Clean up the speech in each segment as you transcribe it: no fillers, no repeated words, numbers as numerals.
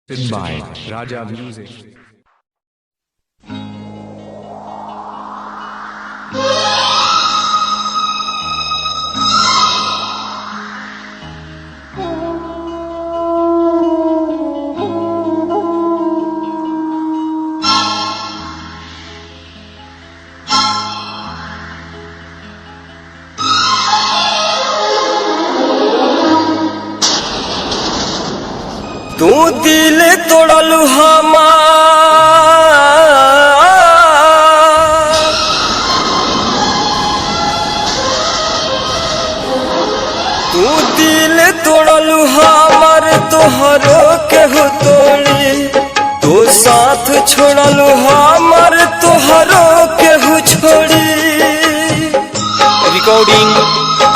by Raja Music. तू दिल तोड़लू हमार, तू दिल तोड़लू हमार, तोहरो केहू तोड़ी। तू साथ छोड़लू हमार, तोहरो केहू छोड़ी। रिकॉर्डिंग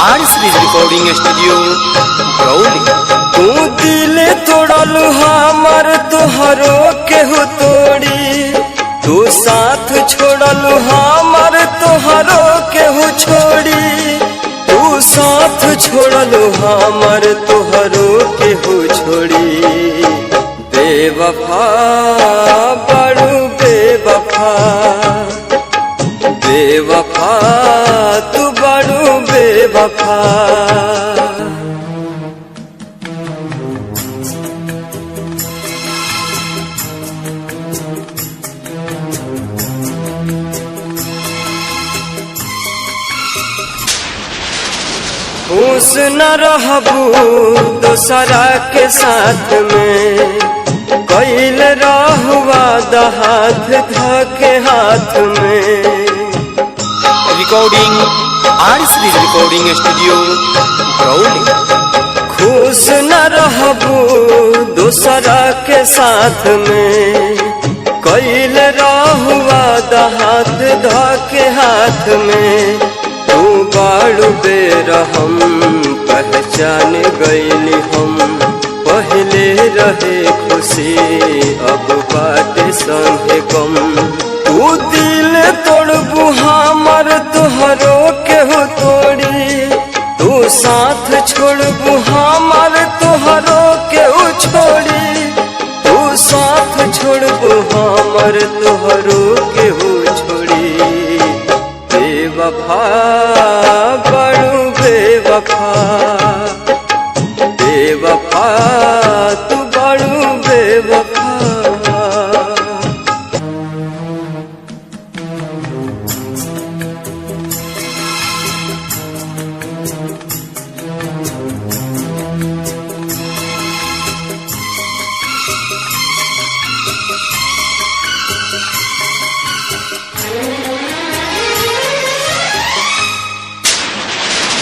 आरसीबी रिकॉर्डिंग स्टूडियो ब्राउली। तू दिल तोड़लू हमार, तोहरो केहू तोड़ी। तू साथ छोड़लू हमार, तोहरो केहू छोड़ी। तू साथ छोड़लू हमार, तोहरो केहू छोड़ी। बेवफा बड़ू बेवफा, बेवफा तू बड़ू बेवफा। खुश न रहबू दोसरा के साथ में, कैल रहुआ हाथ धके हाथ में। रिकॉर्डिंग आरसीबी रिकॉर्डिंग स्टूडियो ब्राउली। खुश न रहबू दोसरा के साथ में, कैल रहुआ हाथ धके हाथ में। तू बाड़ू बेरहम पहचान गईली हम, पहले रहे खुशी अब बाटे संगे गम। तू दिल तोड़बू हमार, तोहरो केहू तोड़ी। तू साथ छोड़बू हमार, तोहरो केहू छोड़ी। तू साथ छोड़बू हमार, तोहरो केहू छोड़ी। बेवफा बड़ू बेवफा, बेवफा तू बड़ू बेवफा।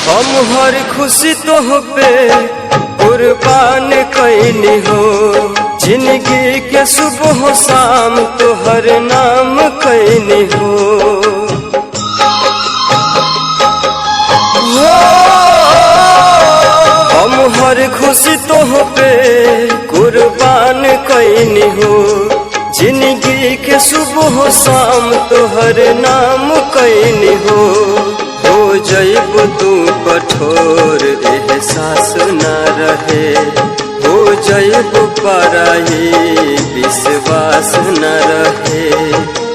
हम हर खुशी तोह पे कुर्बान कैनी हो। जिंदगी के सुबह शाम तोहर नाम कैनी हो। हम हर खुशी तोह पे कुर्बान कैनी हो। जिंदगी के सुबह शाम तोहर नाम कैनी हो। हो जैब तू कठोर एहसास न रहे, हो जैब पराई विश्वास न रहे।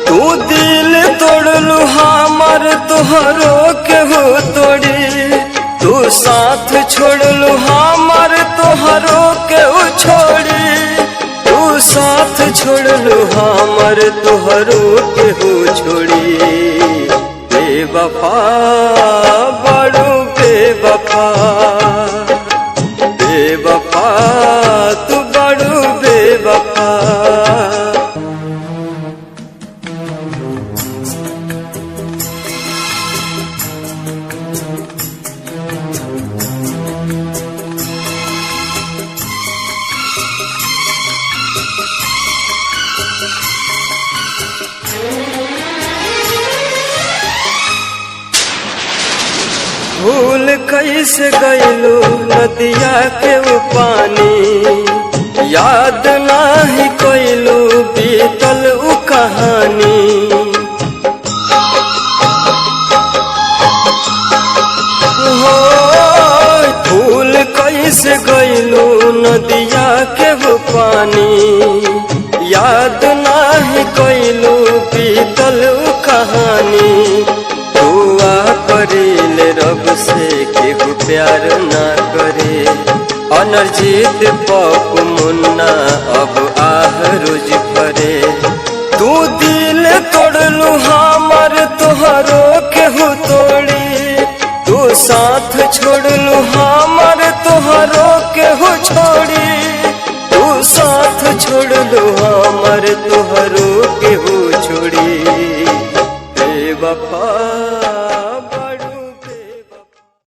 तू दिल तोड़लू हमार, तोहरो केहू तोड़ी। तू साथ छोड़लू हमार, तोहरो केहू छोड़ी। तू साथ छोड़लू हमार, तोहरो केहू छोड़ी। बेवफा बड़ू बेवफा, बेवफा तू बड़ू बेवफा। भूल कैसे गईलू नदिया के वो पानी, याद नाही कैलू बीतल उ कहानी। हो भूल कैसे गईलू नदिया के वो पानी, पानी याद नाही कैलू बीतल कहानी दुआ करीले रब से केहू प्यार ना करे अनर्जित पप मुन्ना अब आह रोज भरे तू दिल तोड़लू हमर तोहरो केहू तोड़ी तू साथ छोड़लू हमर तोहरो केहू छोड़ी तू साथ छोड़लू हमर तोहरो केहू छोड़ी बेवफा